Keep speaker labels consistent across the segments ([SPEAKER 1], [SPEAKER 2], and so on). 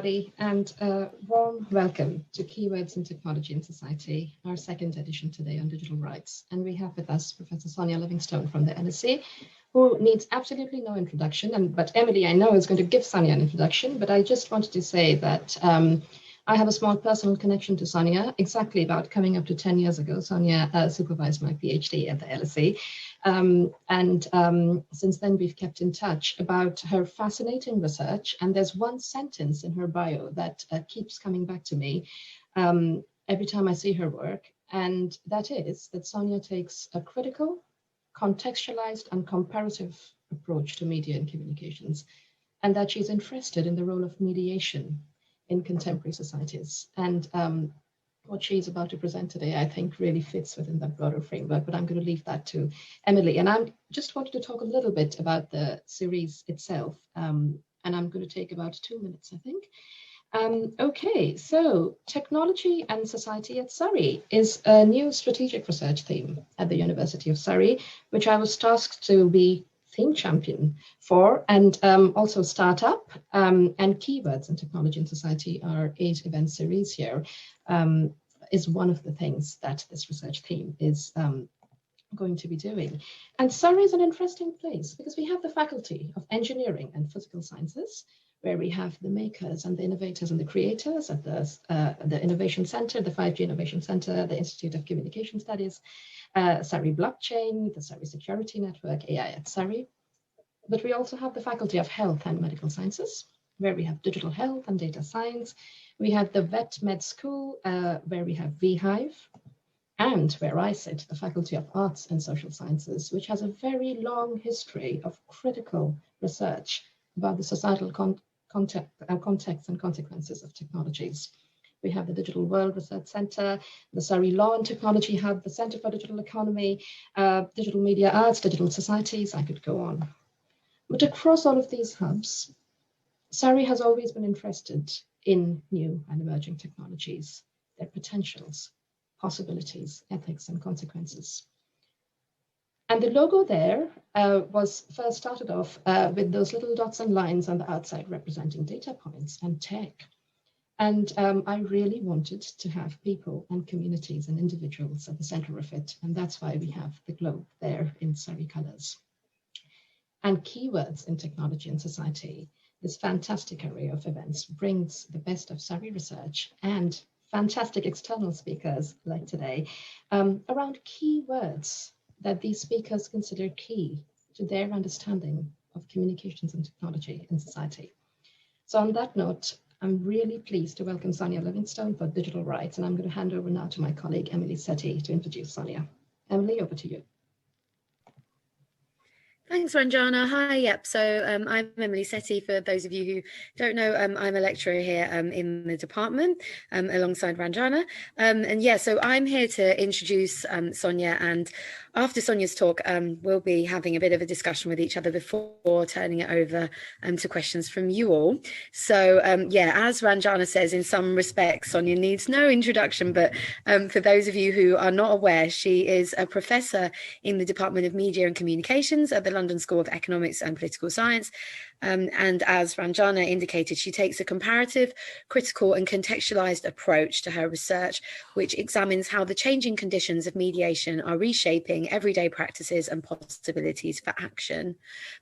[SPEAKER 1] everybody, and a warm welcome to Keywords in Technology and Society, our second edition today on digital rights. And we have with us Professor Sonia Livingstone from the LSE, who needs absolutely no introduction. But Emily, I know, is going to give Sonia an introduction, but I just wanted to say that I have a small personal connection to Sonia. Exactly about coming up to 10 years ago, Sonia supervised my PhD at the LSE. Since then, we've kept in touch about her fascinating research. And there's one sentence in her bio that keeps coming back to me every time I see her work. And that is that Sonia takes a critical, contextualized and comparative approach to media and communications, and that she's interested in the role of mediation in contemporary societies. And what she's about to present today, I think, really fits within that broader framework, but I'm going to leave that to Emily. And I just wanted to talk a little bit about the series itself, and I'm going to take about 2 minutes, I think. Okay, so technology and society at Surrey is a new strategic research theme at the University of Surrey, which I was tasked to be theme champion for, and also startup and keywords in technology and society, our 8 event series here, is one of the things that this research theme is going to be doing. And Surrey is an interesting place because we have the Faculty of Engineering and Physical Sciences, where we have the makers and the innovators and the creators at the Innovation Center, the 5G Innovation Center, the Institute of Communication Studies, Surrey Blockchain, the Surrey Security Network, AI at Surrey. But we also have the Faculty of Health and Medical Sciences, where we have digital health and data science. We have the Vet Med School, where we have VHive, and where I sit, the Faculty of Arts and Social Sciences, which has a very long history of critical research about the societal context and consequences of technologies. We have the Digital World Research Centre, the Surrey Law and Technology Hub, the Centre for Digital Economy, Digital Media Arts, Digital Societies, I could go on. But across all of these hubs, Surrey has always been interested in new and emerging technologies, their potentials, possibilities, ethics, and consequences. And the logo there was first started off with those little dots and lines on the outside representing data points and tech. And I really wanted to have people and communities and individuals at the center of it. And that's why we have the globe there in Surrey colors. And Keywords in Technology and Society, this fantastic array of events brings the best of Surrey research and fantastic external speakers like today around keywords that these speakers consider key to their understanding of communications and technology in society. So on that note, I'm really pleased to welcome Sonia Livingstone for Digital Rights, and I'm going to hand over now to my colleague, Emily Setti, to introduce Sonia. Emily, over to you.
[SPEAKER 2] Thanks, Ranjana. Hi, yep. So I'm Emily Setti. For those of you who don't know, I'm a lecturer here in the department alongside Ranjana. And yeah, so I'm here to introduce Sonia, and after Sonia's talk, we'll be having a bit of a discussion with each other before turning it over to questions from you all. So yeah, as Ranjana says, in some respects, Sonia needs no introduction, but for those of you who are not aware, she is a professor in the Department of Media and Communications at the London School of Economics and Political Science. And as Ranjana indicated, she takes a comparative, critical and contextualized approach to her research, which examines how the changing conditions of mediation are reshaping everyday practices and possibilities for action.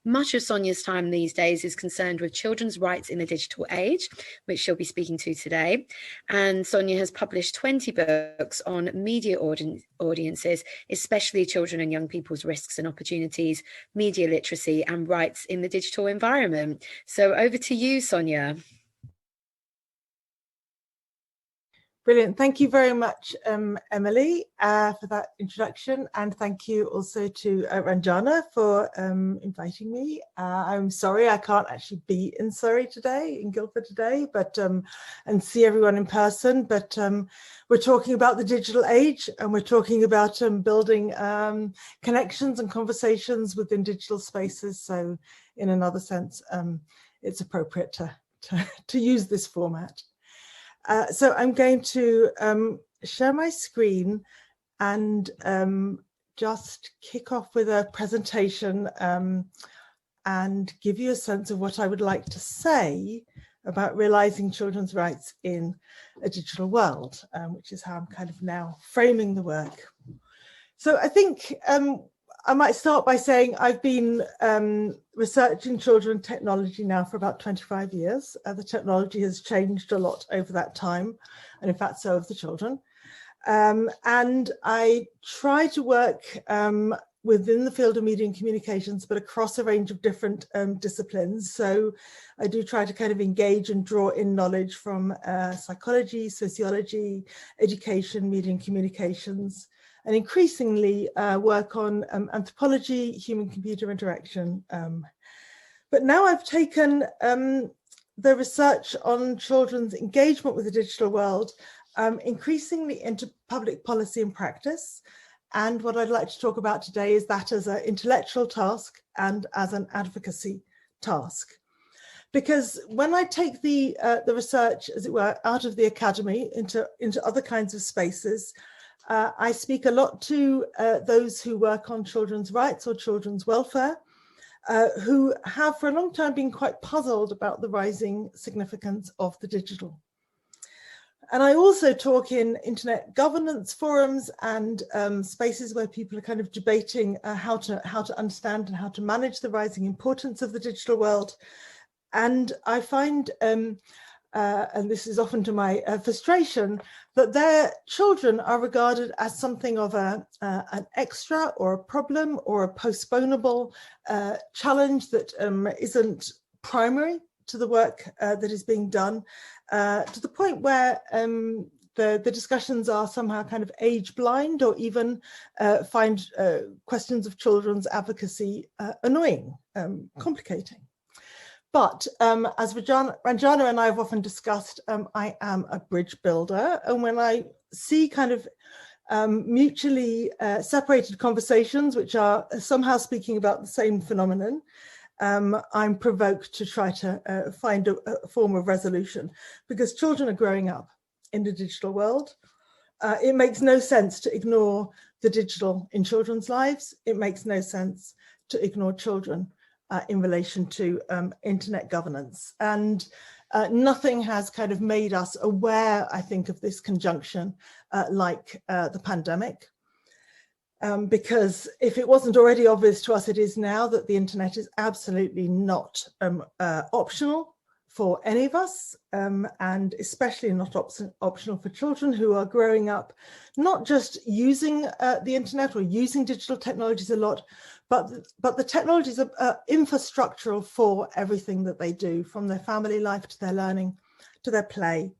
[SPEAKER 2] Much of Sonia's time these days is concerned with children's rights in the digital age, which she'll be speaking to today. And Sonia has published 20 books on media audiences, especially children and young people's risks and opportunities, media literacy and rights in the digital environment. So over to you, Sonia.
[SPEAKER 3] Brilliant. Thank you very much, Emily, for that introduction. And thank you also to Ranjana for inviting me. I'm sorry I can't actually be in Surrey today, in Guildford today, but and see everyone in person. But we're talking about the digital age, and we're talking about building connections and conversations within digital spaces. So in another sense, it's appropriate to use this format. So I'm going to share my screen and just kick off with a presentation and give you a sense of what I would like to say about realizing children's rights in a digital world, which is how I'm kind of now framing the work. So I think I might start by saying I've been researching children and technology now for about 25 years. The technology has changed a lot over that time, and in fact, so have the children. And I try to work within the field of media and communications, but across a range of different disciplines. So I do try to kind of engage and draw in knowledge from psychology, sociology, education, media and communications, and increasingly work on anthropology, human-computer interaction. But now I've taken the research on children's engagement with the digital world increasingly into public policy and practice. And what I'd like to talk about today is that as an intellectual task and as an advocacy task. Because when I take the research, as it were, out of the academy into other kinds of spaces, I speak a lot to those who work on children's rights or children's welfare, who have for a long time been quite puzzled about the rising significance of the digital. And I also talk in internet governance forums and spaces where people are kind of debating how to understand and how to manage the rising importance of the digital world. And I find, and this is often to my frustration, that their children are regarded as something of an extra or a problem or a postponable challenge that isn't primary to the work that is being done, to the point where the discussions are somehow kind of age blind, or even find questions of children's advocacy annoying, complicating. But as Ranjana and I have often discussed, I am a bridge builder, and when I see kind of mutually separated conversations which are somehow speaking about the same phenomenon, I'm provoked to try to find a form of resolution, because children are growing up in the digital world. It makes no sense to ignore the digital in children's lives. It makes no sense to ignore children in relation to internet governance. And nothing has kind of made us aware, I think, of this conjunction like the pandemic. Because if it wasn't already obvious to us, it is now that the internet is absolutely not optional for any of us, and especially not optional for children who are growing up, not just using the internet or using digital technologies a lot, but the technologies are infrastructural for everything that they do, from their family life to their learning to their play.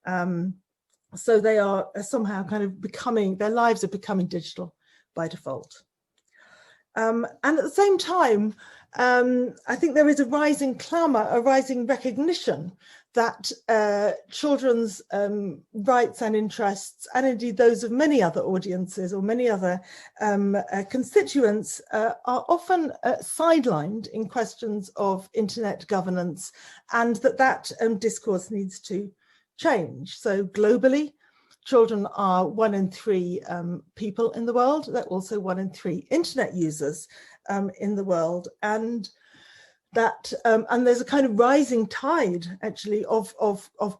[SPEAKER 3] So they are somehow kind of becoming, their lives are becoming digital by default. And at the same time, I think there is a rising clamour, a rising recognition that children's rights and interests, and indeed those of many other audiences or many other constituents, are often sidelined in questions of internet governance, and that discourse needs to change. So globally, children are 1 in 3 people in the world. They're also 1 in 3 internet users in the world, and that and there's a kind of rising tide, actually, of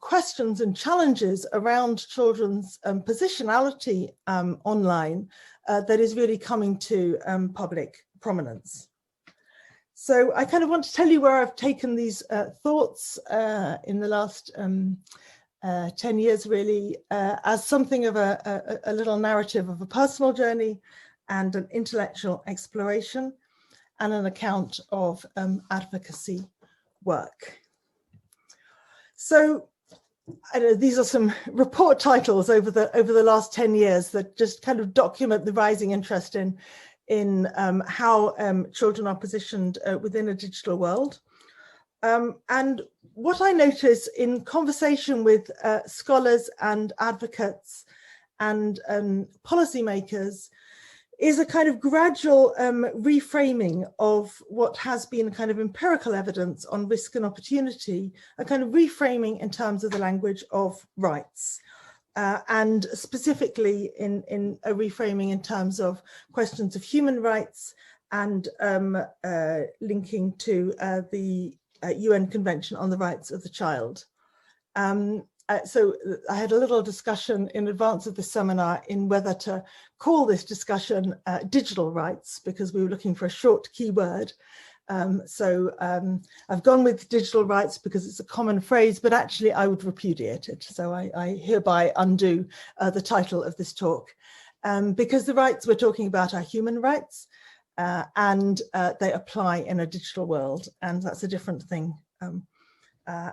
[SPEAKER 3] questions and challenges around children's positionality online that is really coming to public prominence. So I kind of want to tell you where I've taken these thoughts in the last 10 years, really, as something of a little narrative of a personal journey and an intellectual exploration, and an account of advocacy work. So I know these are some report titles over the last 10 years that just kind of document the rising interest in how children are positioned within a digital world. And what I notice in conversation with scholars and advocates and policymakers is a kind of gradual reframing of what has been kind of empirical evidence on risk and opportunity, a kind of reframing in terms of the language of rights, and specifically in a reframing in terms of questions of human rights, and linking to the UN Convention on the Rights of the Child. So I had a little discussion in advance of the seminar in whether to call this discussion digital rights, because we were looking for a short keyword. I've gone with digital rights because it's a common phrase, but actually I would repudiate it. So I hereby undo the title of this talk, because the rights we're talking about are human rights, and they apply in a digital world. And that's a different thing,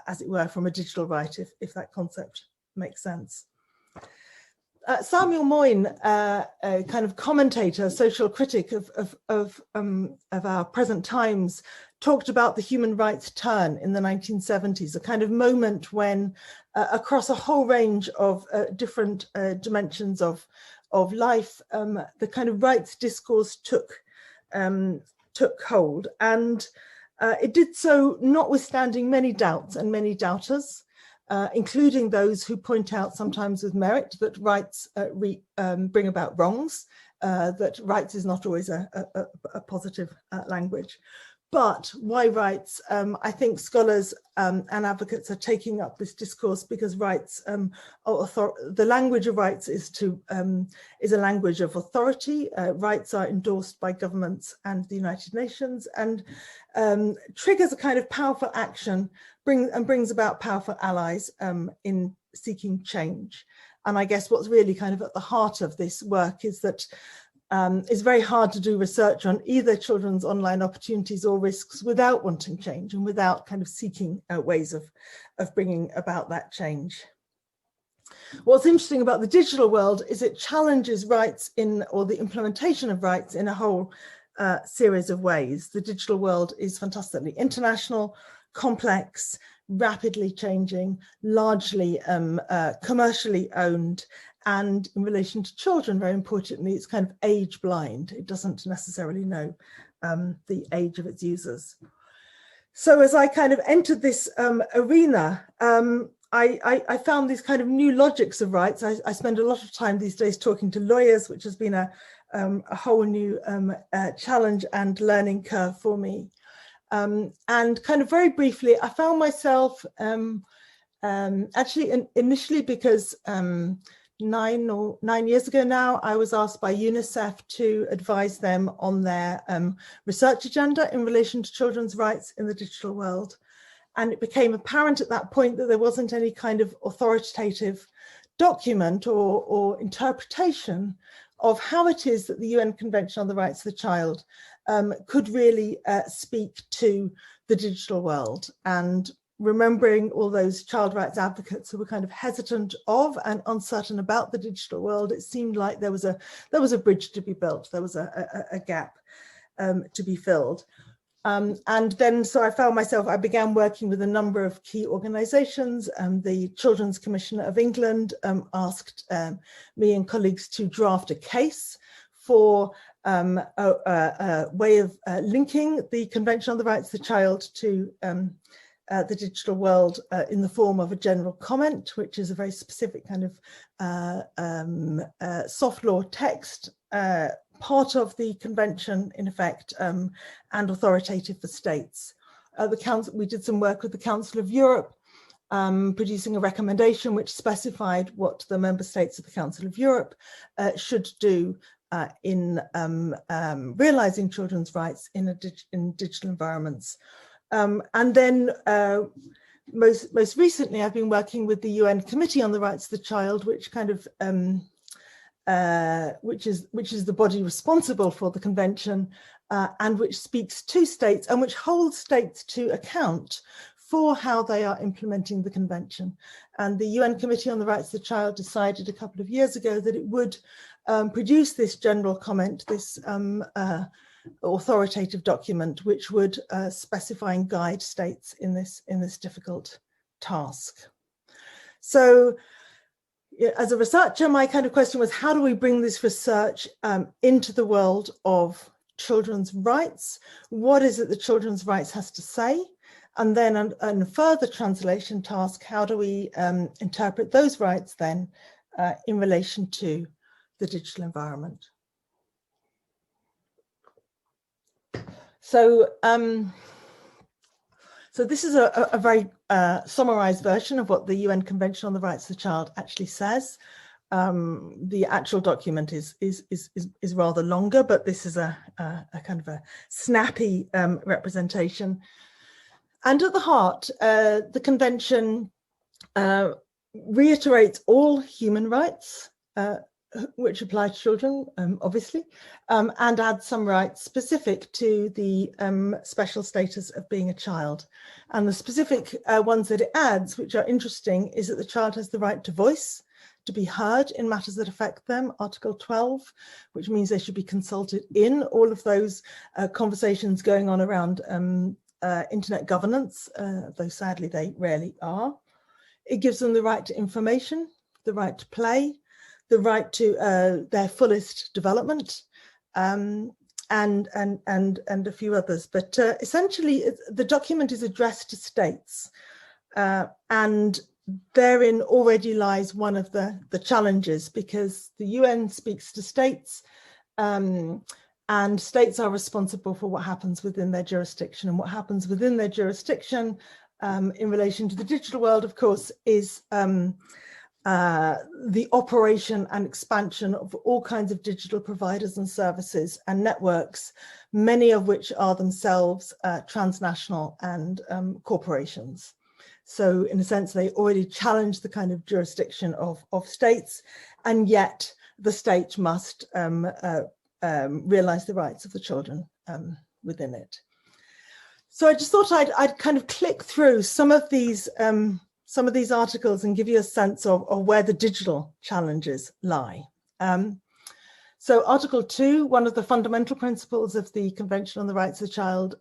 [SPEAKER 3] as it were, from a digital right, if that concept makes sense. Samuel Moyn, a kind of commentator, social critic of our present times, talked about the human rights turn in the 1970s, a kind of moment when across a whole range of different dimensions of life, the kind of rights discourse took hold. And it did so notwithstanding many doubts and many doubters, including those who point out, sometimes with merit, that rights bring about wrongs, that rights is not always a positive language. But why rights? I think scholars and advocates are taking up this discourse because rights, the language of rights is a language of authority. Rights are endorsed by governments and the United Nations, and triggers a kind of powerful action, brings about powerful allies in seeking change. And I guess what's really kind of at the heart of this work is that it's very hard to do research on either children's online opportunities or risks without wanting change and without kind of seeking ways of bringing about that change. What's interesting about the digital world is it challenges rights or the implementation of rights in a whole series of ways. The digital world is fantastically international, complex, rapidly changing, largely commercially owned, and in relation to children, very importantly, it's kind of age blind. It doesn't necessarily know the age of its users. So as I kind of entered this arena, I found these kind of new logics of rights. I spend a lot of time these days talking to lawyers, which has been a whole new challenge and learning curve for me. And kind of very briefly, I found myself actually initially because 9 years ago now, I was asked by UNICEF to advise them on their research agenda in relation to children's rights in the digital world. And it became apparent at that point that there wasn't any kind of authoritative document or interpretation of how it is that the UN Convention on the Rights of the Child could really speak to the digital world. And remembering all those child rights advocates who were kind of hesitant of and uncertain about the digital world, it seemed like there was a bridge to be built. There was a gap to be filled. And then, so I found myself, I began working with a number of key organizations. The Children's Commissioner of England asked me and colleagues to draft a case for a way of linking the Convention on the Rights of the Child to the digital world in the form of a general comment, which is a very specific kind of soft law text, part of the convention in effect, and authoritative for states. We did some work with the Council of Europe, producing a recommendation which specified what the member states of the Council of Europe should do in realizing children's rights in digital environments. And then most recently, I've been working with the UN Committee on the Rights of the Child, which kind of which is the body responsible for the convention, and which speaks to states and which holds states to account for how they are implementing the convention. And the UN Committee on the Rights of the Child decided a couple of years ago that it would produce this general comment, this authoritative document, which would specify and guide states in this difficult task. So as a researcher, my kind of question was, how do we bring this research into the world of children's rights? What is it that children's rights has to say? And then a further translation task, how do we interpret those rights then in relation to the digital environment? So, So this is a very summarized version of what the UN Convention on the Rights of the Child actually says. The actual document is rather longer, but this is a kind of a snappy representation. And at the heart, the convention reiterates all human rights, which apply to children, obviously, and adds some rights specific to the special status of being a child. And the specific ones that it adds, which are interesting, is that the child has the right to voice, to be heard in matters that affect them, Article 12, which means they should be consulted in all of those conversations going on around internet governance, though sadly they rarely are. It gives them the right to information, the right to play, the right to their fullest development, and a few others. But essentially, the document is addressed to states, and therein already lies one of the challenges, because the UN speaks to states, and states are responsible for what happens within their jurisdiction, and what happens within their jurisdiction in relation to the digital world, of course, is the operation and expansion of all kinds of digital providers and services and networks, many of which are themselves transnational and corporations. So in a sense, they already challenge the kind of jurisdiction of states, and yet the state must realize the rights of the children within it. So I just thought I'd kind of click through some of these articles and give you a sense of where the digital challenges lie. So Article 2, one of the fundamental principles of the Convention on the Rights of the Child,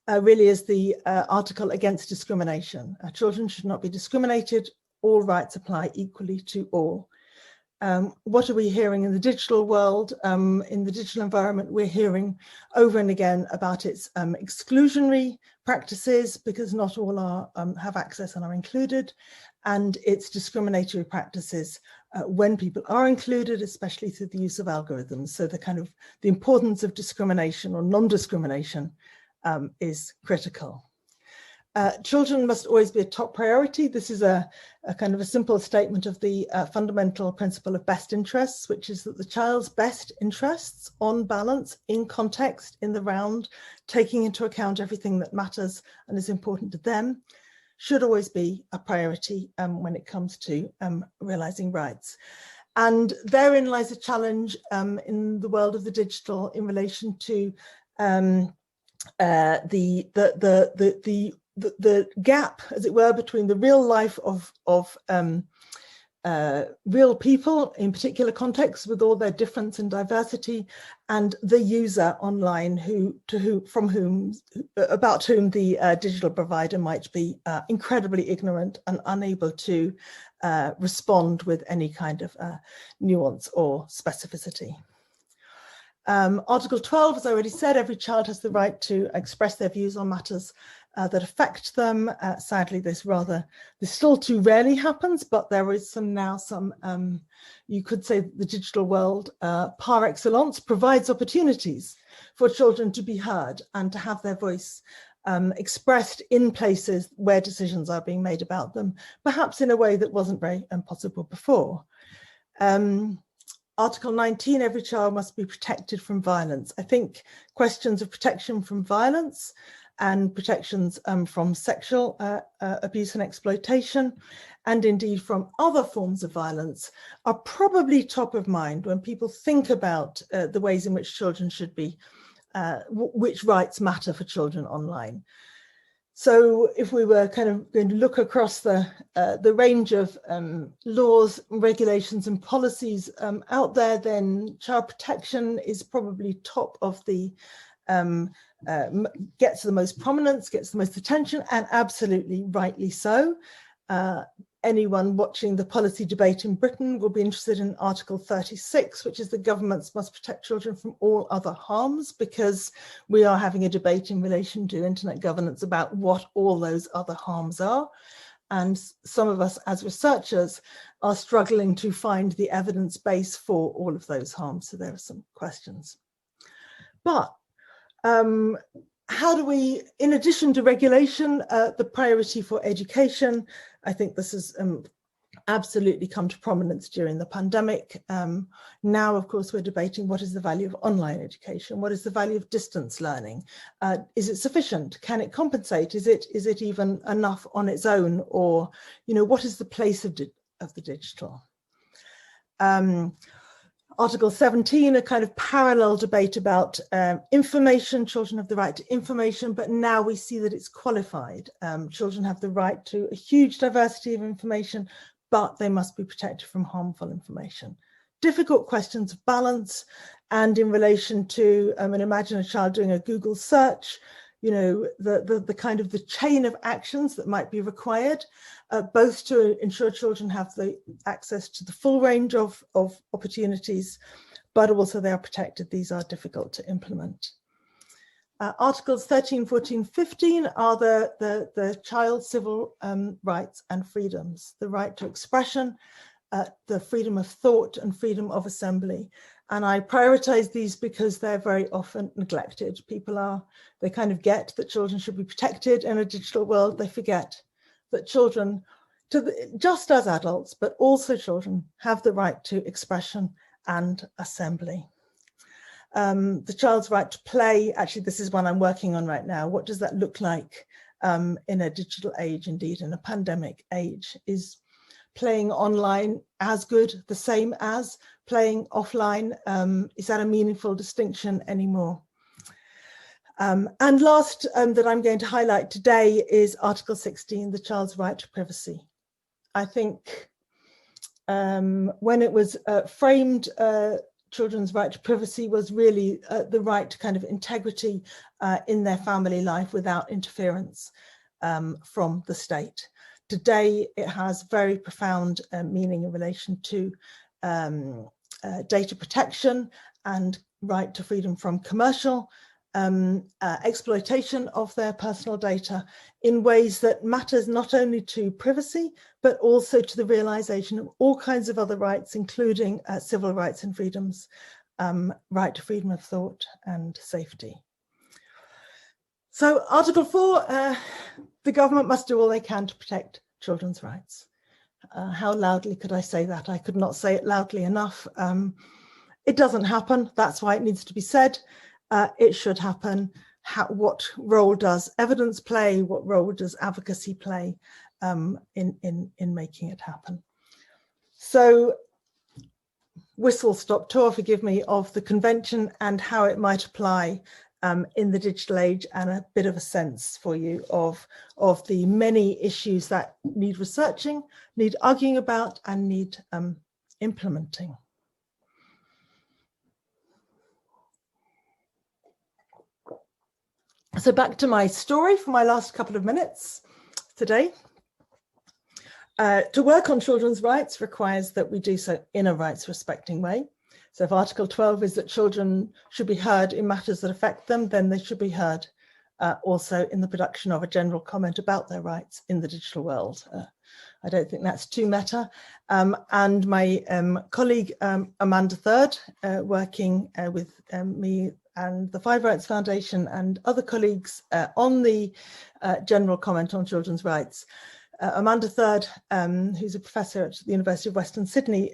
[SPEAKER 3] really is the article against discrimination. Children should not be discriminated. All rights apply equally to all. What are we hearing in the digital world? In the digital environment, we're hearing over and again about its exclusionary practices, because not all are, have access and are included, and its discriminatory practices when people are included, especially through the use of algorithms. So the importance of discrimination or non-discrimination is critical. Children must always be a top priority. This is a kind of a simple statement of the fundamental principle of best interests, which is that the child's best interests, on balance, in context, in the round, taking into account everything that matters and is important to them, should always be a priority when it comes to realizing rights. And therein lies a challenge in the world of the digital in relation to the gap, as it were, between the real life of real people in particular contexts with all their difference and diversity, and the user online about whom the digital provider might be incredibly ignorant and unable to respond with any kind of nuance or specificity. Article 12, as I already said, every child has the right to express their views on matters that affect them. Sadly, this still too rarely happens, but there is some you could say the digital world par excellence provides opportunities for children to be heard and to have their voice expressed in places where decisions are being made about them, perhaps in a way that wasn't very possible before. Article 19, every child must be protected from violence. I think questions of protection from violence and protections from sexual abuse and exploitation, and indeed from other forms of violence, are probably top of mind when people think about the ways in which children should be, which rights matter for children online. So if we were kind of going to look across the range of laws, regulations and policies out there, then child protection is probably top of the, gets the most prominence, gets the most attention, and absolutely rightly so. Anyone watching the policy debate in Britain will be interested in Article 36, which is the governments must protect children from all other harms, because we are having a debate in relation to internet governance about what all those other harms are. And some of us as researchers are struggling to find the evidence base for all of those harms. So there are some questions. But how do we, in addition to regulation, the priority for education, I think this has absolutely come to prominence during the pandemic. Now, of course, we're debating what is the value of online education? What is the value of distance learning? Is it sufficient? Can it compensate? Is it even enough on its own? Or, you know, what is the place of the digital? Article 17, a kind of parallel debate about information. Children have the right to information, but now we see that it's qualified. Children have the right to a huge diversity of information, but they must be protected from harmful information. Difficult questions of balance, and in relation to, imagine a child doing a Google search, you know, the kind of the chain of actions that might be required, both to ensure children have the access to the full range of opportunities, but also they are protected. These are difficult to implement. Articles 13, 14, 15 are the child's civil rights and freedoms, the right to expression, the freedom of thought and freedom of assembly. And I prioritize these because they're very often neglected. They kind of get that children should be protected in a digital world. They forget that children, just as adults, but also children, have the right to expression and assembly. The child's right to play, actually this is one I'm working on right now. What does that look like in a digital age, indeed in a pandemic age? Is playing online as good, the same as playing offline? Is that a meaningful distinction anymore? And last that I'm going to highlight today is Article 16, the child's right to privacy. I think when it was framed, children's right to privacy was really the right to kind of integrity in their family life without interference from the state. Today, it has very profound meaning in relation to data protection and right to freedom from commercial exploitation of their personal data in ways that matters not only to privacy, but also to the realization of all kinds of other rights, including civil rights and freedoms, right to freedom of thought and safety. So Article 4, the government must do all they can to protect children's rights. How loudly could I say that? I could not say it loudly enough. It doesn't happen. That's why it needs to be said. It should happen. What role does evidence play? What role does advocacy play in making it happen? So, whistle stop tour, forgive me, of the convention and how it might apply in the digital age, and a bit of a sense for you of the many issues that need researching, need arguing about, and need implementing. So back to my story for my last couple of minutes today. To work on children's rights requires that we do so in a rights respecting way. So if Article 12 is that children should be heard in matters that affect them, then they should be heard also in the production of a general comment about their rights in the digital world. I don't think that's too meta. And my colleague Amanda Third, working with me and the Five Rights Foundation and other colleagues on the general comment on children's rights. Amanda Third, who's a professor at the University of Western Sydney,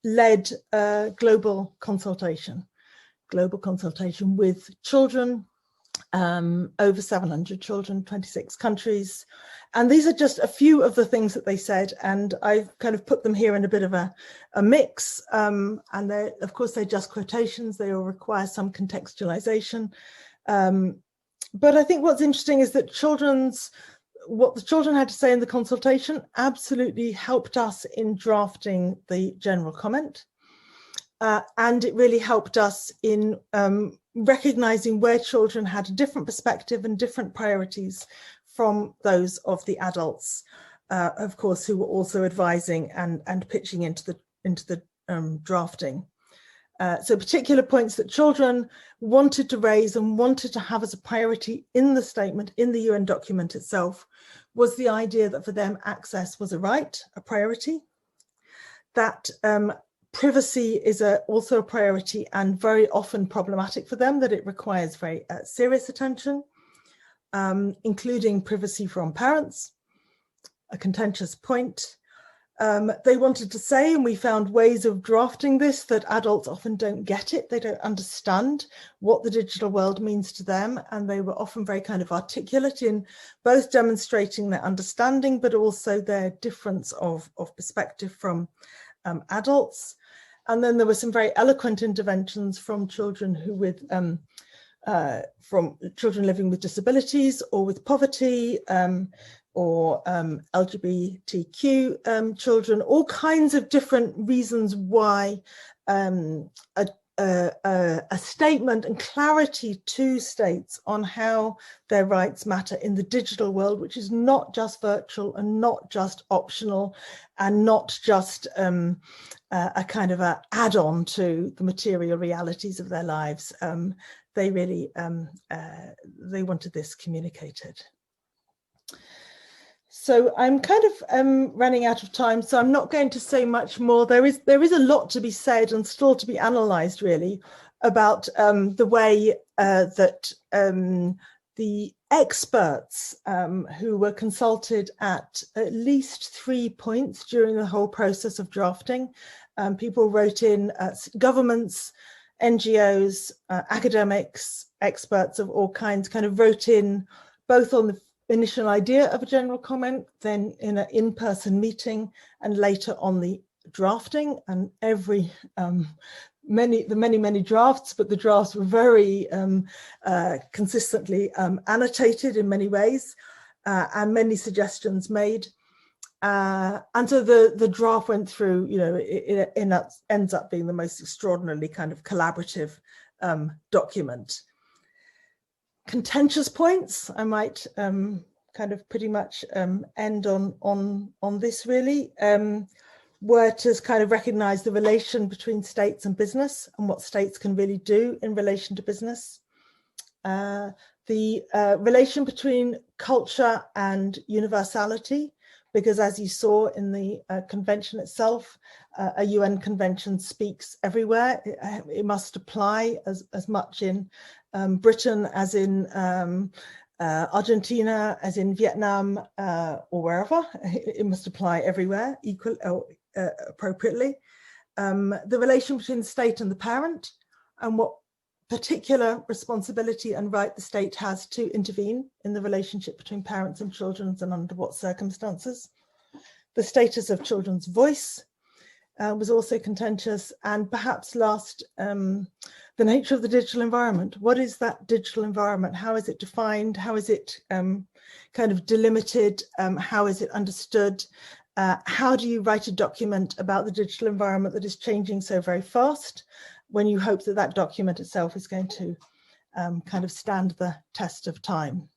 [SPEAKER 3] led a global consultation with children, over 700 children, 26 countries. And these are just a few of the things that they said. And I've kind of put them here in a bit of a mix. And of course, they're just quotations. They all require some contextualization. But I think what's interesting is that what the children had to say in the consultation absolutely helped us in drafting the general comment. And it really helped us in recognizing where children had a different perspective and different priorities from those of the adults, of course, who were also advising and pitching into the drafting. So particular points that children wanted to raise and wanted to have as a priority in the statement, in the UN document itself, was the idea that for them access was a right, a priority, that privacy is also a priority and very often problematic for them, that it requires very serious attention, including privacy from parents, a contentious point. They wanted to say, and we found ways of drafting this, that adults often don't get it. They don't understand what the digital world means to them. And they were often very kind of articulate in both demonstrating their understanding, but also their difference of perspective from adults. And then there were some very eloquent interventions from children who from children living with disabilities or with poverty, or LGBTQ children, all kinds of different reasons why a statement and clarity to states on how their rights matter in the digital world, which is not just virtual and not just optional and not just a kind of a add-on to the material realities of their lives. They really, they wanted this communicated. So I'm kind of running out of time, so I'm not going to say much more. There is a lot to be said and still to be analysed, really, about the way that the experts who were consulted at least 3 points during the whole process of drafting. People wrote in, governments, NGOs, academics, experts of all kinds kind of wrote in both on the initial idea of a general comment, then in an in-person meeting, and later on the drafting. And every many drafts, but the drafts were very consistently annotated in many ways, and many suggestions made. And so the draft went through, you know, it ends up being the most extraordinarily kind of collaborative document. Contentious points, I might kind of pretty much end on this really, were to kind of recognize the relation between states and business and what states can really do in relation to business. The relation between culture and universality, because as you saw in the convention itself, a UN convention speaks everywhere. It must apply as much in Britain as in Argentina, as in Vietnam, or wherever. It must apply everywhere equally, appropriately. The relation between the state and the parent, and what particular responsibility and right the state has to intervene in the relationship between parents and children, and under what circumstances. The status of children's voice was also contentious, and perhaps last, the nature of the digital environment. What is that digital environment? How is it defined? How is it kind of delimited? How is it understood? How do you write a document about the digital environment that is changing so very fast, when you hope that that document itself is going to kind of stand the test of time?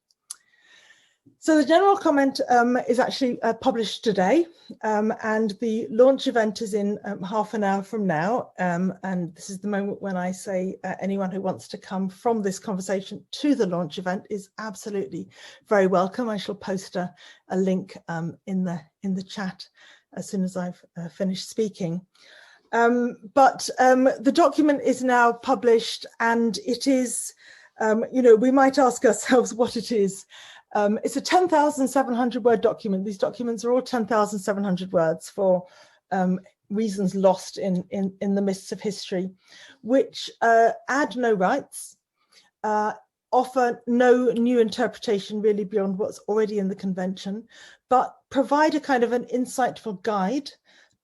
[SPEAKER 3] So the general comment is actually published today, and the launch event is in half an hour from now. And this is the moment when I say anyone who wants to come from this conversation to the launch event is absolutely very welcome. I shall post a link in the chat as soon as I've finished speaking. But the document is now published, and it is, you know, we might ask ourselves what it is. It's a 10,700 word document. These documents are all 10,700 words for reasons lost in the mists of history, which add no rights, offer no new interpretation really beyond what's already in the convention, but provide a kind of an insightful guide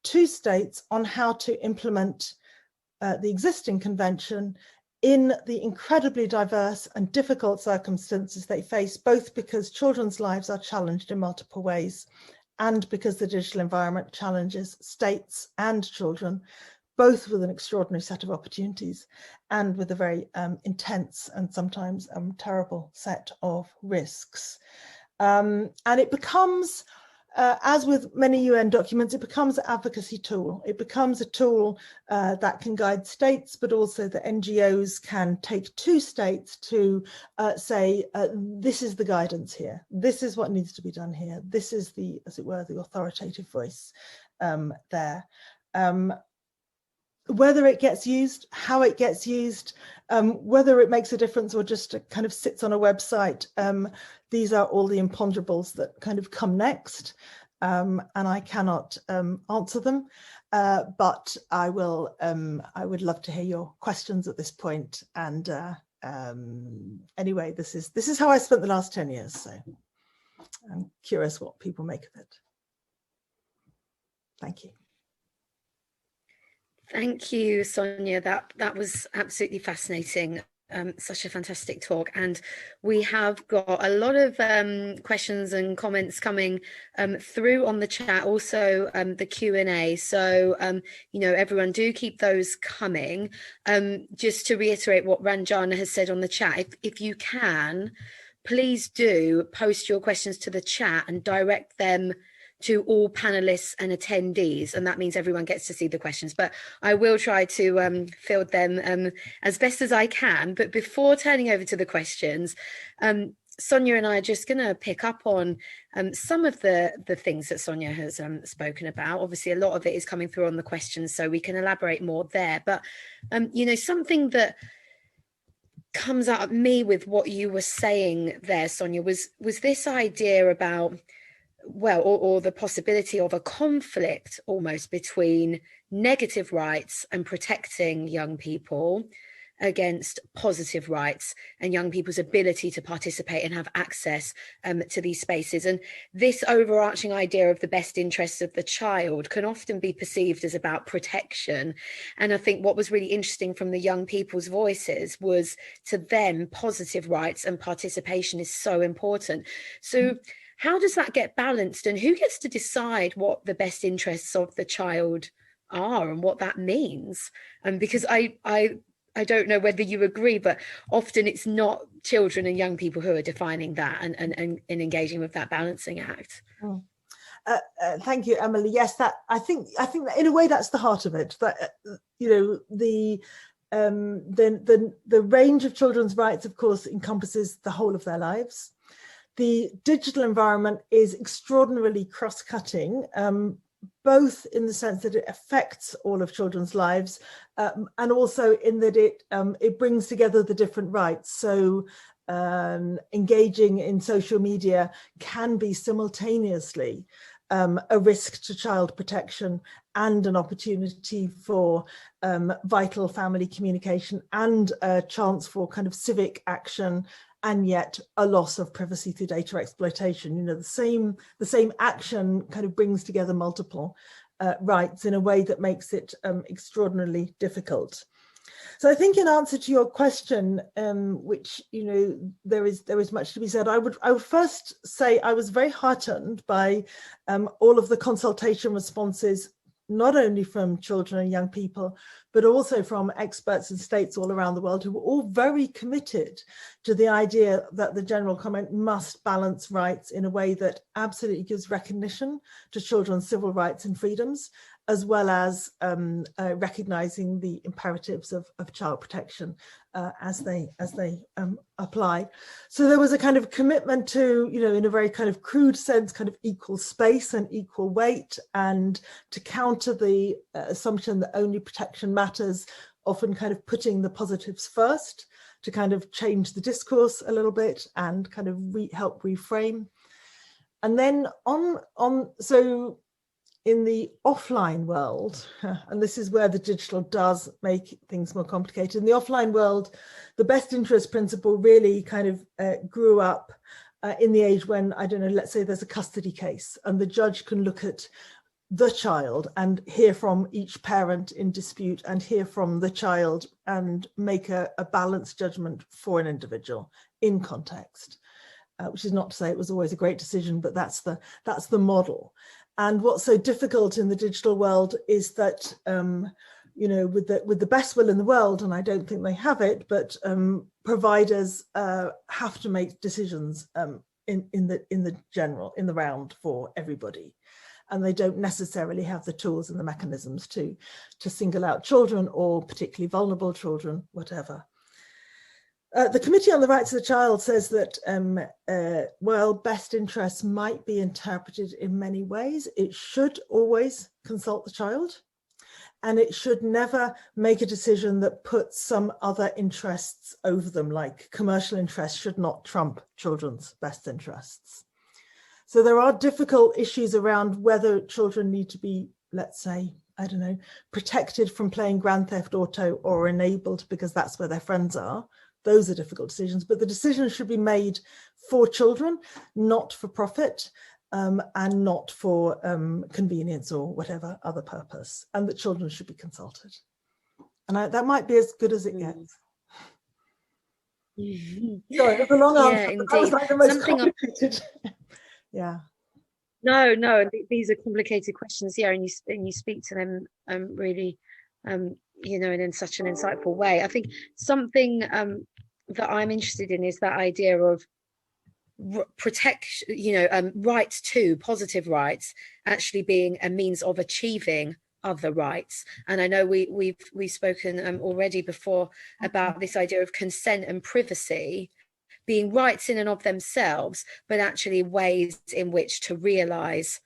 [SPEAKER 3] to states on how to implement the existing convention in the incredibly diverse and difficult circumstances they face, both because children's lives are challenged in multiple ways and because the digital environment challenges states and children, both with an extraordinary set of opportunities and with a very intense and sometimes terrible set of risks. And it becomes, as with many UN documents, it becomes an advocacy tool. It becomes a tool that can guide states, but also the NGOs can take to states to say, this is the guidance here. This is what needs to be done here. This is the, as it were, the authoritative voice there. Whether it gets used, how it gets used, whether it makes a difference or just kind of sits on a website, these are all the imponderables that kind of come next, and I cannot answer them, but I will. I would love to hear your questions at this point. And anyway, this is how I spent the last 10 years. So I'm curious what people make of it. Thank you.
[SPEAKER 2] Thank you, Sonia. That was absolutely fascinating. Such a fantastic talk, and we have got a lot of questions and comments coming through on the chat, also the Q&A. So you know, everyone, do keep those coming. Just to reiterate what Ranjana has said on the chat, if you can, please do post your questions to the chat and direct them to all panelists and attendees, and that means everyone gets to see the questions, but I will try to field them as best as I can. But before turning over to the questions, Sonia and I are just going to pick up on some of the things that Sonia has spoken about. Obviously, a lot of it is coming through on the questions, so we can elaborate more there. But, you know, something that comes out of me with what you were saying there, Sonia, was this idea about, well, or the possibility of a conflict almost between negative rights and protecting young people against positive rights and young people's ability to participate and have access to these spaces. And this overarching idea of the best interests of the child can often be perceived as about protection. And I think what was really interesting from the young people's voices was, to them, positive rights and participation is so important. So how does that get balanced, and who gets to decide what the best interests of the child are and what that means? Because I don't know whether you agree, but often it's not children and young people who are defining that and engaging with that balancing act.
[SPEAKER 3] Thank you, Emily. Yes, that I think that in a way that's the heart of it. That you know, the range of children's rights, of course, encompasses the whole of their lives. The digital environment is extraordinarily cross-cutting, both in the sense that it affects all of children's lives, and also in that it brings together the different rights. So engaging in social media can be simultaneously a risk to child protection and an opportunity for vital family communication and a chance for kind of civic action, and yet a loss of privacy through data exploitation. You know, the same action kind of brings together multiple rights in a way that makes it extraordinarily difficult. So I think in answer to your question, which, you know, there is much to be said, I would first say I was very heartened by all of the consultation responses, not only from children and young people, but also from experts in states all around the world, who were all very committed to the idea that the general comment must balance rights in a way that absolutely gives recognition to children's civil rights and freedoms, as well as recognizing the imperatives of child protection as they apply. So there was a kind of commitment to, you know, in a very kind of crude sense, kind of equal space and equal weight, and to counter the assumption that only protection matters, often kind of putting the positives first, to kind of change the discourse a little bit and kind of help reframe. And then so in the offline world, and this is where the digital does make things more complicated, in the offline world, the best interest principle really kind of grew up in the age when, I don't know, let's say there's a custody case and the judge can look at the child and hear from each parent in dispute and hear from the child and make a balanced judgment for an individual in context, which is not to say it was always a great decision, but that's the model. And what's so difficult in the digital world is that, you know, with the best will in the world, and I don't think they have it, but providers have to make decisions in the round for everybody, and they don't necessarily have the tools and the mechanisms to single out children or particularly vulnerable children, whatever. The Committee on the Rights of the Child says that, well, best interests might be interpreted in many ways. It should always consult the child. and it should never make a decision that puts some other interests over them, like commercial interests should not trump children's best interests. So there are difficult issues around whether children need to be, let's say, I don't know, protected from playing Grand Theft Auto or enabled because that's where their friends are. Those are difficult decisions, but the decision should be made for children, not for profit, and not for convenience or whatever other purpose, and that children should be consulted. And that might be as good as it gets. Sorry, it was a long answer.
[SPEAKER 2] Indeed.
[SPEAKER 3] That was like the most complicated. Yeah.
[SPEAKER 2] No, these are complicated questions, yeah, and you speak to them really, you know, in such an insightful way. I think something that I'm interested in is that idea of protection, you know, rights to positive rights actually being a means of achieving other rights. And I know we've spoken already before about this idea of consent and privacy being rights in and of themselves, but actually ways in which to realize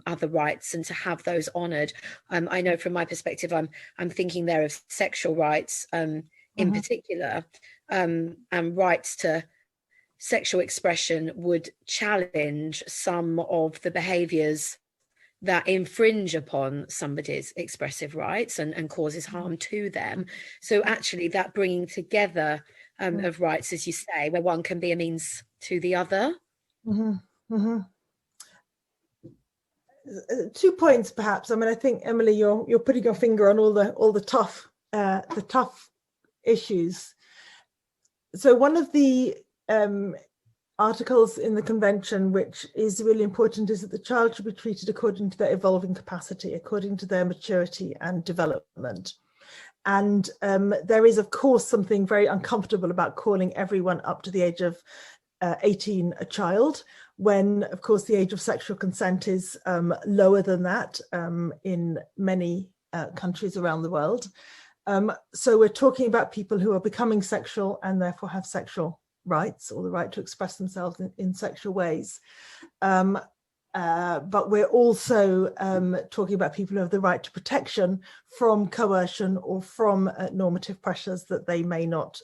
[SPEAKER 2] other rights and to have those honored. I know from my perspective, I'm thinking there of sexual rights in particular, and rights to sexual expression would challenge some of the behaviors that infringe upon somebody's expressive rights and causes harm to them. So actually that bringing together of rights, as you say, where one can be a means to the other.
[SPEAKER 3] 2 points, perhaps. I mean, I think, Emily, you're putting your finger on all the tough issues. So one of the articles in the convention, which is really important, is that the child should be treated according to their evolving capacity, according to their maturity and development. And there is, of course, something very uncomfortable about calling everyone up to the age of 18 a child, when, of course, the age of sexual consent is lower than that in many countries around the world. So we're talking about people who are becoming sexual and therefore have sexual rights, or the right to express themselves in sexual ways. But we're also talking about people who have the right to protection from coercion or from normative pressures that they may not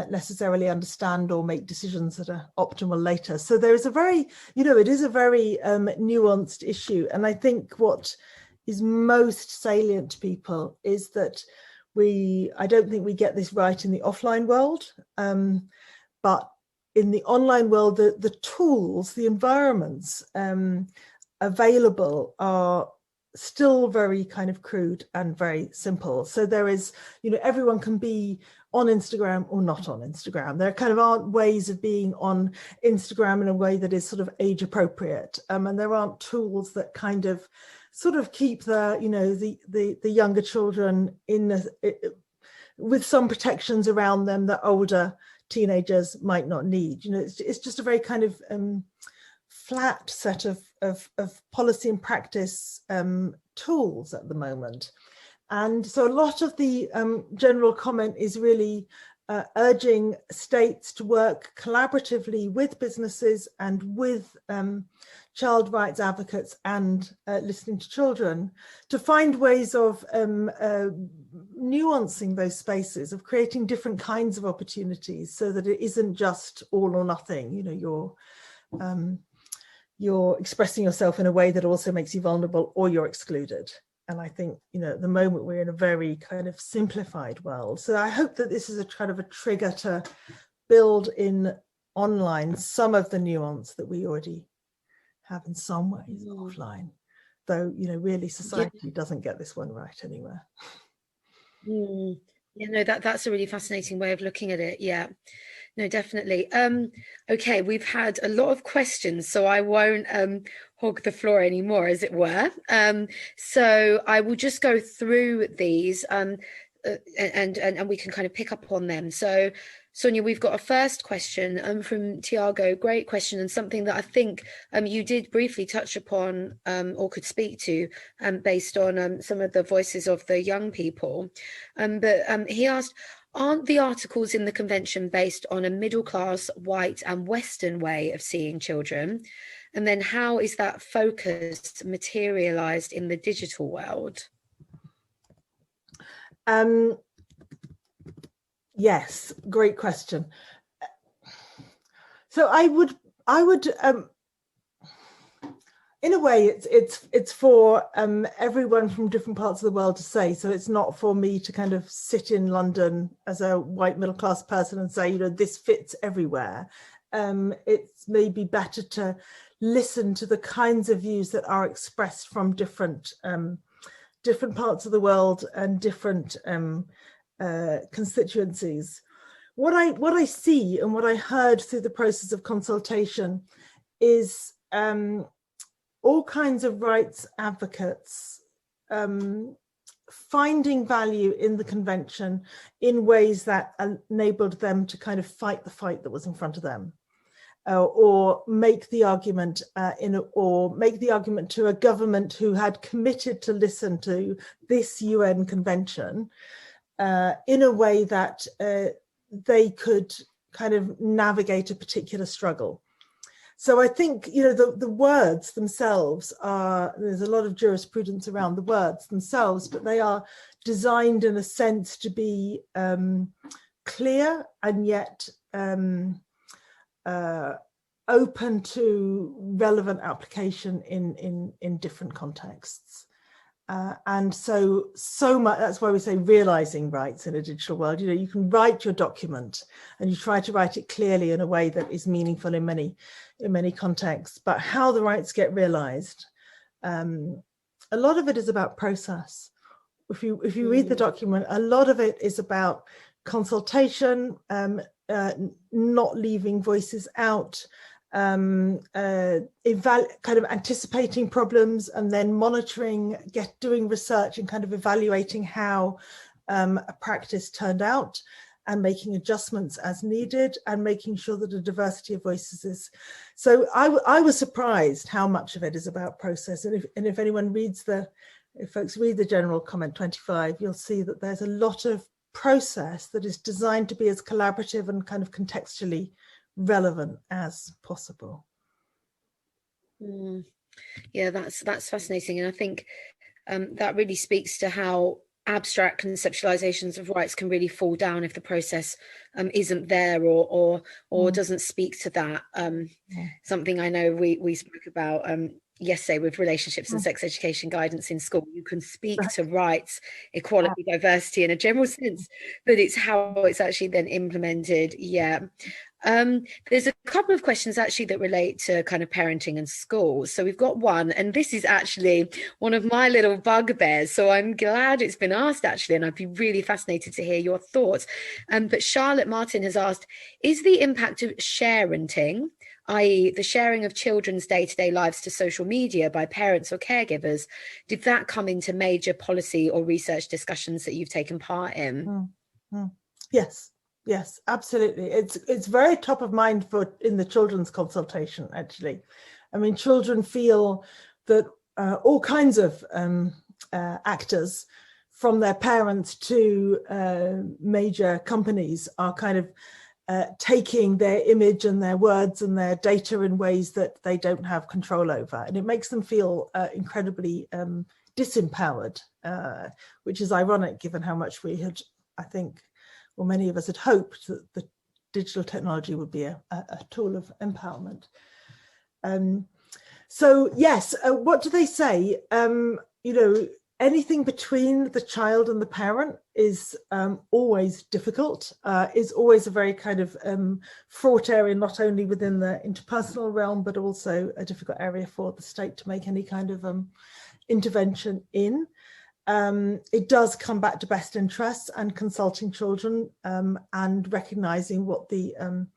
[SPEAKER 3] necessarily understand or make decisions that are optimal later. So there is a very, it is a very nuanced issue. And I think what is most salient to people is that I don't think we get this right in the offline world, but in the online world, the tools, the environments available are still very kind of crude and very simple. So there is, everyone can be on Instagram or not on Instagram. There kind of aren't ways of being on Instagram in a way that is sort of age appropriate. And there aren't tools that kind of sort of keep the younger children with some protections around them that older teenagers might not need. It's just a very kind of flat set of policy and practice tools at the moment. And so a lot of the general comment is really urging states to work collaboratively with businesses and with child rights advocates and listening to children to find ways of nuancing those spaces, of creating different kinds of opportunities so that it isn't just all or nothing. You're expressing yourself in a way that also makes you vulnerable or you're excluded. And I think, at the moment we're in a very kind of simplified world. So I hope that this is a kind of a trigger to build in online some of the nuance that we already have in some ways offline, though, really society doesn't get this one right anywhere.
[SPEAKER 2] That's a really fascinating way of looking at it. Yeah, no, definitely. Okay, we've had a lot of questions, so I won't hog the floor anymore, as it were. So I will just go through these and we can kind of pick up on them. So Sonia, we've got a first question from Tiago. Great question, and something that I think you did briefly touch upon or could speak to based on some of the voices of the young people. But he asked, aren't the articles in the convention based on a middle-class, white and Western way of seeing children? And then how is that focus materialized in the digital world?
[SPEAKER 3] Yes, great question. So I would in a way it's for everyone from different parts of the world to say. So it's not for me to kind of sit in London as a white middle class person and say, you know, this fits everywhere. It's maybe better to listen to the kinds of views that are expressed from different parts of the world and different constituencies. What I see and what I heard through the process of consultation is all kinds of rights advocates finding value in the convention in ways that enabled them to kind of fight the fight that was in front of them, or make the argument to a government who had committed to listen to this UN convention in a way that they could kind of navigate a particular struggle. So I think, you know, the words themselves are, there's a lot of jurisprudence around the words themselves, but they are designed in a sense to be clear and yet open to relevant application in different contexts. And so much, that's why we say realizing rights in a digital world. You know, you can write your document and you try to write it clearly in a way that is meaningful in many contexts, but how the rights get realized, a lot of it is about process. If you read the document, a lot of it is about consultation, not leaving voices out, kind of anticipating problems and then monitoring, doing research and kind of evaluating how a practice turned out and making adjustments as needed and making sure that a diversity of voices is. So I was surprised how much of it is about process. And if anyone reads if folks read the general comment 25, you'll see that there's a lot of process that is designed to be as collaborative and kind of contextually relevant as possible.
[SPEAKER 2] Yeah, that's fascinating, and I think that really speaks to how abstract conceptualizations of rights can really fall down if the process isn't there or doesn't speak to that. Something I know we spoke about yesterday with relationships and sex education guidance in school. You can speak to rights, equality, diversity in a general sense, but it's how it's actually then implemented. Yeah. There's a couple of questions actually that relate to kind of parenting and schools. So we've got one, and this is actually one of my little bugbears. So I'm glad it's been asked actually, and I'd be really fascinated to hear your thoughts. But Charlotte Martin has asked, is the impact of sharenting, i.e. the sharing of children's day-to-day lives to social media by parents or caregivers, did that come into major policy or research discussions that you've taken part in?
[SPEAKER 3] Yes, absolutely. It's very top of mind in the children's consultation, actually. I mean, children feel that all kinds of actors, from their parents to major companies, are kind of taking their image and their words and their data in ways that they don't have control over. And it makes them feel incredibly disempowered, which is ironic given how much we had, I think, well, many of us had hoped that the digital technology would be a tool of empowerment. So yes, what do they say? You know, anything between the child and the parent is always difficult, is always a very kind of fraught area, not only within the interpersonal realm, but also a difficult area for the state to make any kind of intervention in. It does come back to best interests and consulting children and recognizing what the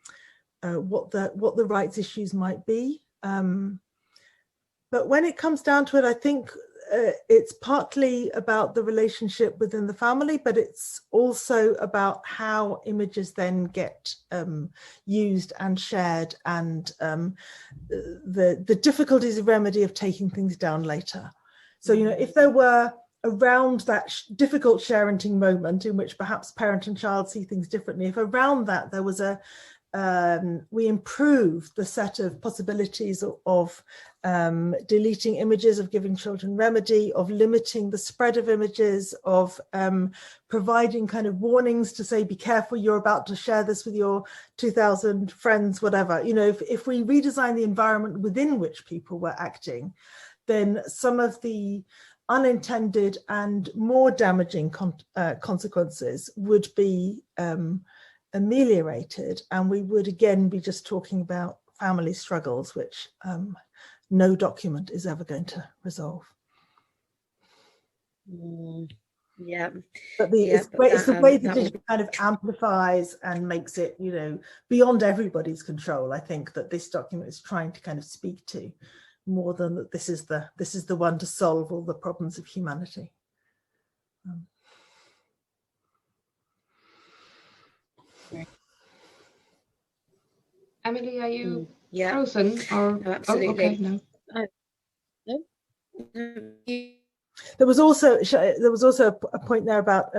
[SPEAKER 3] rights issues might be. But when it comes down to it, I think it's partly about the relationship within the family, but it's also about how images then get used and shared, and the difficulties of remedy of taking things down later. So, you know, if there were around that difficult sharenting moment in which perhaps parent and child see things differently, if around that there was a we improve the set of possibilities of deleting images, of giving children remedy, of limiting the spread of images, of providing kind of warnings to say, be careful, you're about to share this with your 2,000 friends, whatever. You know, if we redesign the environment within which people were acting, then some of the unintended and more damaging consequences would be ameliorated, and we would again be just talking about family struggles, which no document is ever going to resolve.
[SPEAKER 2] Yeah,
[SPEAKER 3] but it's the way that it kind of amplifies and makes it, you know, beyond everybody's control. I think that this document is trying to kind of speak to more than that this is the one to solve all the problems of humanity.
[SPEAKER 1] Emily, are you frozen? Or
[SPEAKER 2] no, absolutely.
[SPEAKER 1] Oh, okay, no.
[SPEAKER 3] There was also a point there about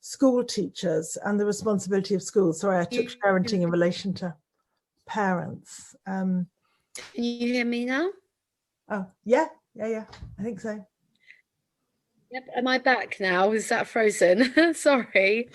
[SPEAKER 3] school teachers and the responsibility of schools. Sorry, I took parenting in relation to parents.
[SPEAKER 2] Can you hear me now?
[SPEAKER 3] Oh, yeah, I think so.
[SPEAKER 2] Yep. Am I back now? Is that frozen? Sorry.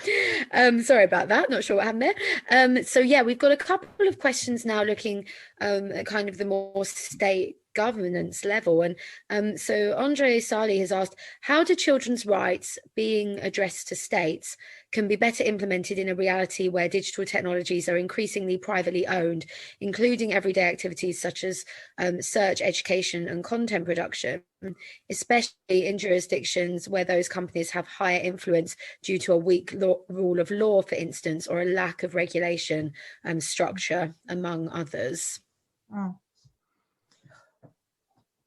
[SPEAKER 2] Sorry about that. Not sure what happened there. So yeah, we've got a couple of questions now looking at kind of the more state governance level. And so Andre Sali has asked, how do children's rights being addressed to states can be better implemented in a reality where digital technologies are increasingly privately owned, including everyday activities such as search, education and content production, especially in jurisdictions where those companies have higher influence due to a weak rule of law, for instance, or a lack of regulation structure, among others?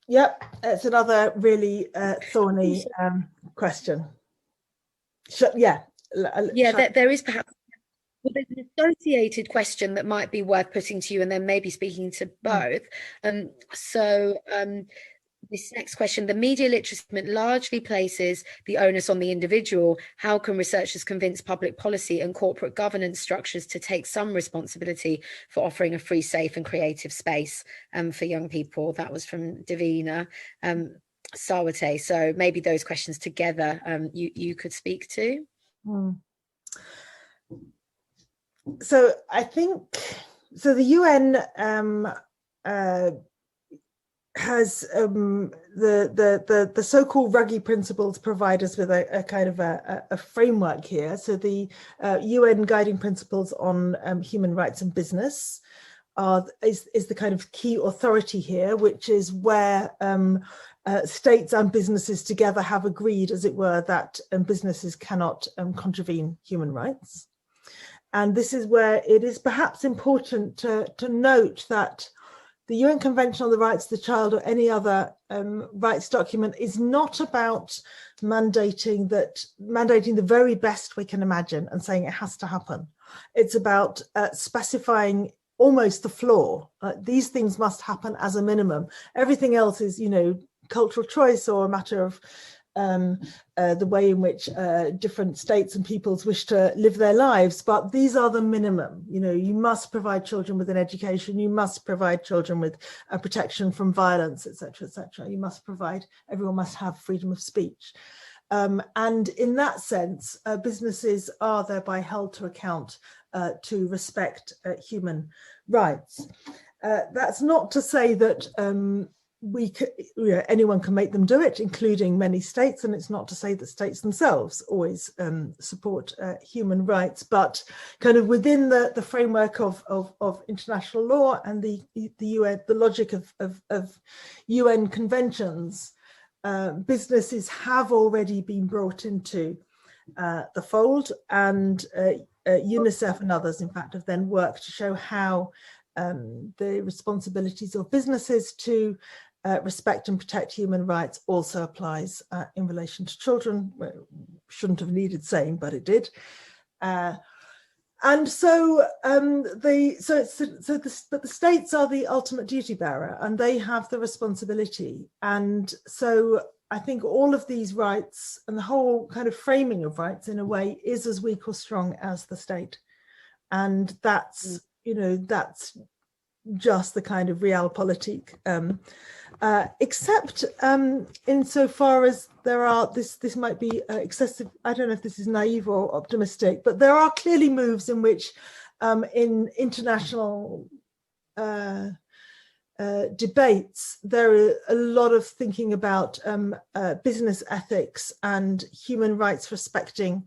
[SPEAKER 3] Yep, it's another really thorny question. Yeah,
[SPEAKER 2] there is perhaps there's an associated question that might be worth putting to you and then maybe speaking to both. This next question, the media literacy movement largely places the onus on the individual. How can researchers convince public policy and corporate governance structures to take some responsibility for offering a free, safe and creative space for young people? That was from Davina Sawate. So maybe those questions together you could speak to.
[SPEAKER 3] So I think, so the UN has the so-called Ruggie principles provide us with a kind of a framework here. So the UN guiding principles on human rights and business is the kind of key authority here, which is where states and businesses together have agreed, as it were, that businesses cannot contravene human rights. And this is where it is perhaps important to note that the UN Convention on the Rights of the Child or any other rights document is not about mandating the very best we can imagine and saying it has to happen. It's about specifying almost the floor. These things must happen as a minimum. Everything else is, you know, cultural choice or a matter of the way in which different states and peoples wish to live their lives, but these are the minimum. You know, you must provide children with an education, you must provide children with protection from violence, etc., etc. You must provide, everyone must have freedom of speech. And in that sense, businesses are thereby held to account to respect human rights. That's not to say that anyone can make them do it, including many states, and it's not to say that states themselves always support human rights, but kind of within the framework of international law and the UN, the logic of UN conventions, businesses have already been brought into the fold, and UNICEF and others, in fact, have then worked to show how the responsibilities of businesses to respect and protect human rights also applies in relation to children. Shouldn't have needed saying, but it did. And so the states are the ultimate duty bearer, and they have the responsibility. And so I think all of these rights and the whole kind of framing of rights, in a way, is as weak or strong as the state. And that's you know, that's just the kind of realpolitik, except insofar as there are, this might be excessive, I don't know if this is naive or optimistic, but there are clearly moves in which in international debates, there are a lot of thinking about business ethics and human rights respecting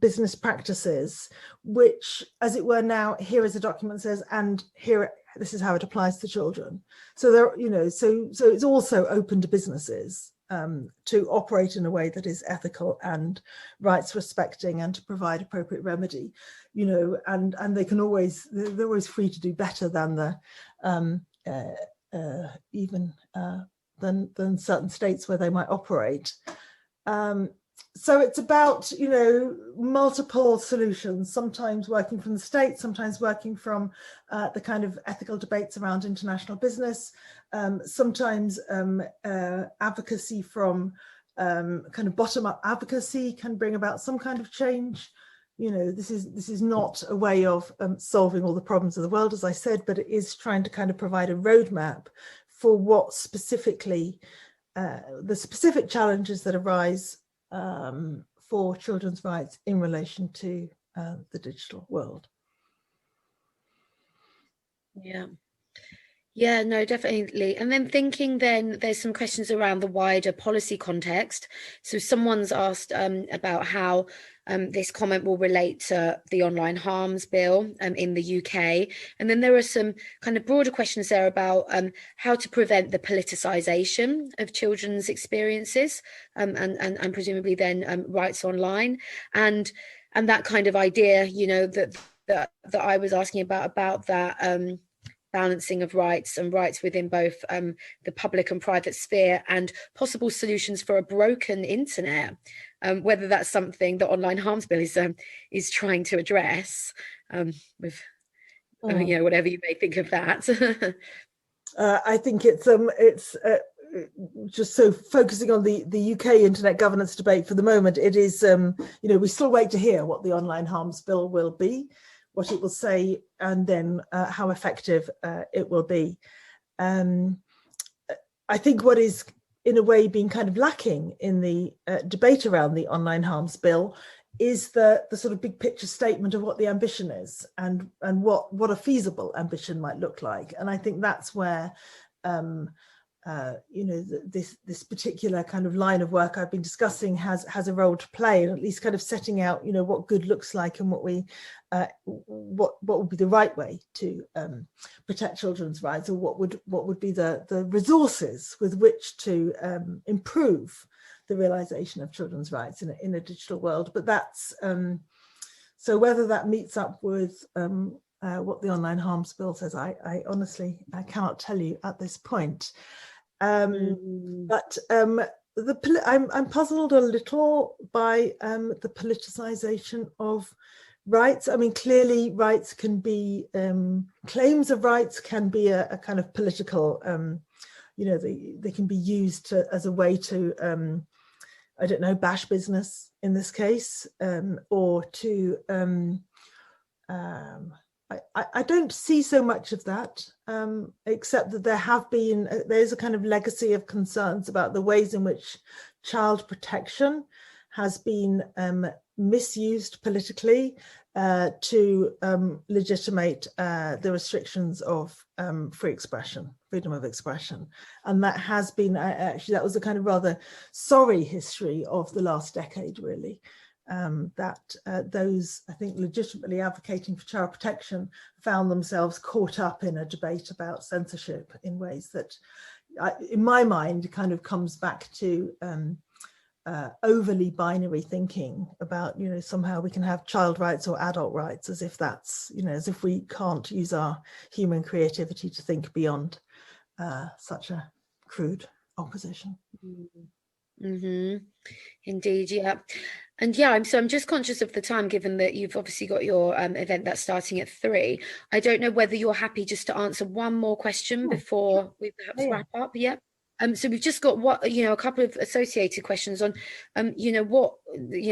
[SPEAKER 3] business practices, which, as it were, now here as the document says, and here this is how it applies to children. So there, you know, so it's also open to businesses to operate in a way that is ethical and rights respecting and to provide appropriate remedy, you know, and they can always, they're always free to do better than the even than certain states where they might operate. So it's about, you know, multiple solutions, sometimes working from the state, sometimes working from the kind of ethical debates around international business, sometimes advocacy from kind of bottom-up advocacy can bring about some kind of change. You know, this is not a way of solving all the problems of the world, as I said, but it is trying to kind of provide a roadmap for what specifically, the specific challenges that arise for children's rights in relation to the digital world.
[SPEAKER 2] Yeah. Yeah, no, definitely. And then thinking then there's some questions around the wider policy context. So someone's asked about how this comment will relate to the online harms bill in the UK. And then there are some kind of broader questions there about how to prevent the politicization of children's experiences and presumably then rights online. And that kind of idea, you know, that I was asking about that balancing of rights and rights within both the public and private sphere, and possible solutions for a broken internet, whether that's something the online harms bill is trying to address with you know, whatever you may think of that.
[SPEAKER 3] I think it's just so focusing on the UK internet governance debate for the moment, it is you know, we still wait to hear what the online harms bill will be, what it will say, and then how effective it will be. I think what is in a way being kind of lacking in the debate around the online harms bill is the sort of big picture statement of what the ambition is and what a feasible ambition might look like. And I think that's where you know, this particular kind of line of work I've been discussing has a role to play, and at least kind of setting out, you know, what good looks like and what would be the right way to protect children's rights, or what would be the resources with which to improve the realization of children's rights in a digital world. But that's so whether that meets up with what the online harms bill says, I honestly cannot tell you at this point. But I'm puzzled a little by the politicization of rights. I mean, clearly rights can be, claims of rights can be a kind of political, you know, they can be used as a way to, I don't know, bash business in this case, or to, I don't see so much of that, except that there's a kind of legacy of concerns about the ways in which child protection has been misused politically to legitimate the restrictions of free expression, freedom of expression. And that has been, actually, that was a kind of rather sorry history of the last decade, really. Those, I think, legitimately advocating for child protection found themselves caught up in a debate about censorship in ways that, in my mind, kind of comes back to overly binary thinking about, you know, somehow we can have child rights or adult rights, as if that's, you know, as if we can't use our human creativity to think beyond such a crude opposition.
[SPEAKER 2] Mm-hmm. Indeed, yeah. And yeah, I'm just conscious of the time, given that you've obviously got your event that's starting at 3. I don't know whether you're happy just to answer one more question before we perhaps wrap up. Yeah. So we've just got a couple of associated questions on,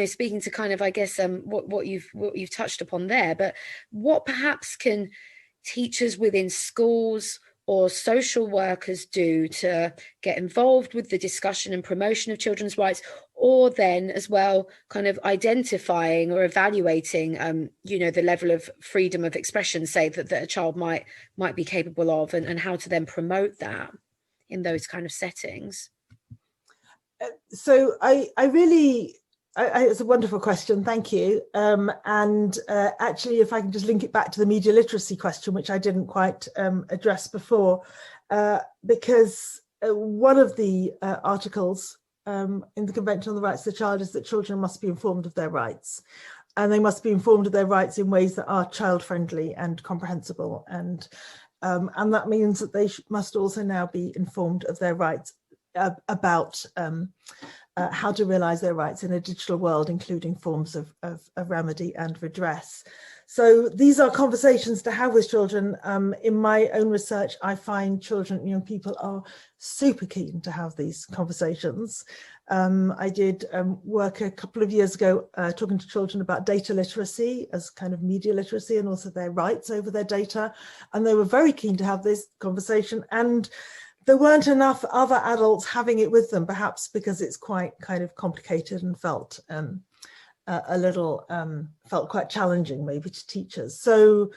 [SPEAKER 2] speaking to kind of, I guess, what you've touched upon there, but what perhaps can teachers within schools or social workers do to get involved with the discussion and promotion of children's rights, or then as well kind of identifying or evaluating you know, the level of freedom of expression, say, that a child might be capable of, and how to then promote that in those kind of settings?
[SPEAKER 3] So it's a wonderful question, thank you. Actually, if I can just link it back to the media literacy question, which I didn't quite address before, because one of the articles in the Convention on the Rights of the Child is that children must be informed of their rights, and they must be informed of their rights in ways that are child-friendly and comprehensible, and that means that they must also now be informed of their rights about how to realise their rights in a digital world, including forms of remedy and redress. So these are conversations to have with children. In my own research, I find children, young people are super keen to have these conversations. I did work a couple of years ago talking to children about data literacy as kind of media literacy, and also their rights over their data. And they were very keen to have this conversation. And there weren't enough other adults having it with them, perhaps because it's quite kind of complicated and felt felt quite challenging maybe to teachers. So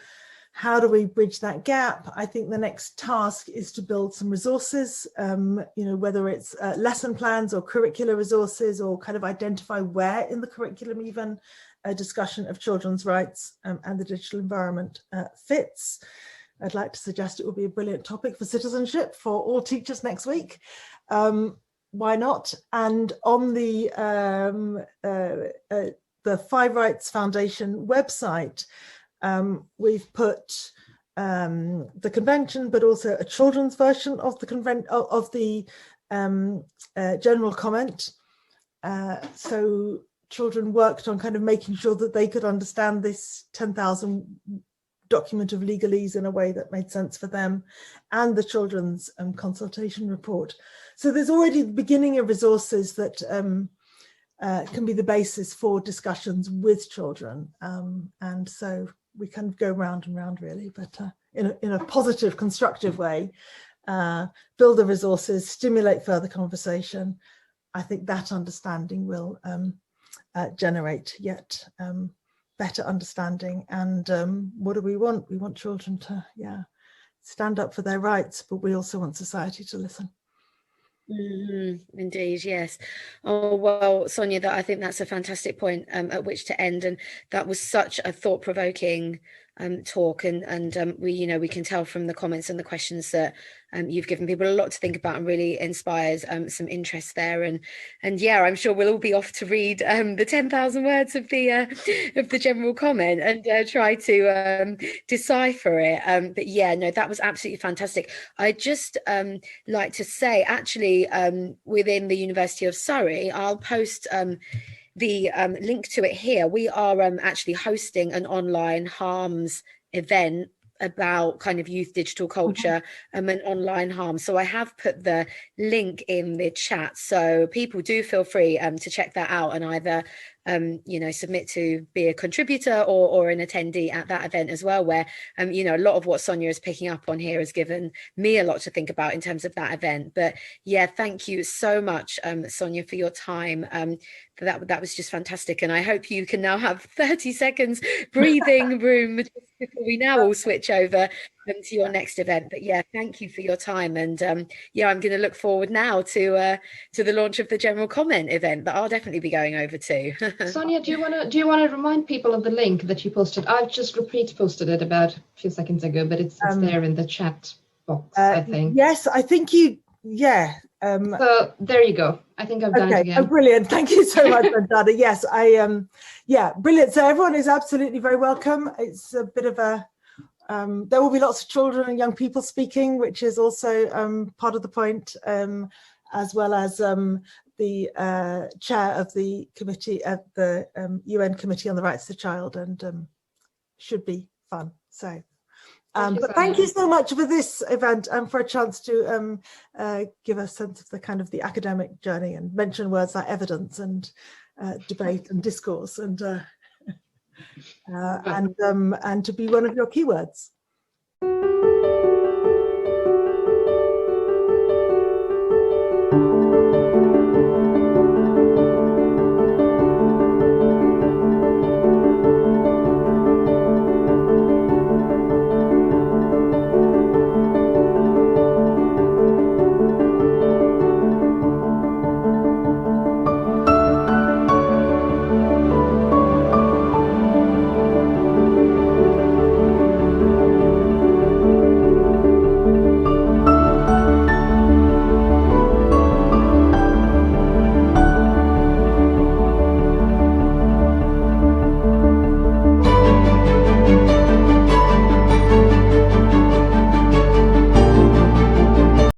[SPEAKER 3] how do we bridge that gap? I think the next task is to build some resources, you know, whether it's lesson plans or curricular resources, or kind of identify where in the curriculum even a discussion of children's rights and the digital environment fits. I'd like to suggest it would be a brilliant topic for citizenship for all teachers next week. Why not? And on the Five Rights Foundation website, we've put the convention, but also a children's version of the general comment. So children worked on kind of making sure that they could understand this 10,000 document of legalese in a way that made sense for them, and the children's consultation report. So there's already the beginning of resources that can be the basis for discussions with children. And so we kind of go round and round really, but in a positive, constructive way, build the resources, stimulate further conversation. I think that understanding will generate yet better understanding. And what do we want? We want children to, stand up for their rights, but we also want society to listen.
[SPEAKER 2] Indeed, yes. Oh, well, Sonia, I think that's a fantastic point at which to end. And that was such a thought-provoking talk, and we can tell from the comments and the questions that you've given people a lot to think about, and really inspires some interest there. And yeah, I'm sure we'll all be off to read the 10,000 words of the general comment and try to decipher it. But yeah, no, that was absolutely fantastic. I'd just like to say, actually, within the University of Surrey, I'll post the link to it here. We are actually hosting an online harms event about kind of youth digital culture and online harm. So I have put the link in the chat, so people do feel free to check that out and either submit to be a contributor or an attendee at that event as well, where a lot of what Sonia is picking up on here has given me a lot to think about in terms of that event. But yeah, thank you so much, Sonia, for your time. That was just fantastic, and I hope you can now have 30 seconds breathing room before we now all switch over to your next event. But yeah, thank you for your time, and I'm going to look forward now to the launch of the general comment event that I'll definitely be going over to.
[SPEAKER 1] Sonia, do you want to remind people of the link that you posted? I've just posted it about a few seconds ago, but it's there in the chat box, I think.
[SPEAKER 3] Yes, I think you. Yeah.
[SPEAKER 1] So there you go. I think I've done it again.
[SPEAKER 3] Oh, brilliant. Thank you so much, Dada. Yes, brilliant. So everyone is absolutely very welcome. It's a bit of a, there will be lots of children and young people speaking, which is also part of the point, as well as the chair of the committee at the UN Committee on the Rights of the Child, and should be fun. So. But thank you so much for this event and for a chance to give a sense of the kind of the academic journey and mention words like evidence and debate and discourse and to be one of your keywords. you.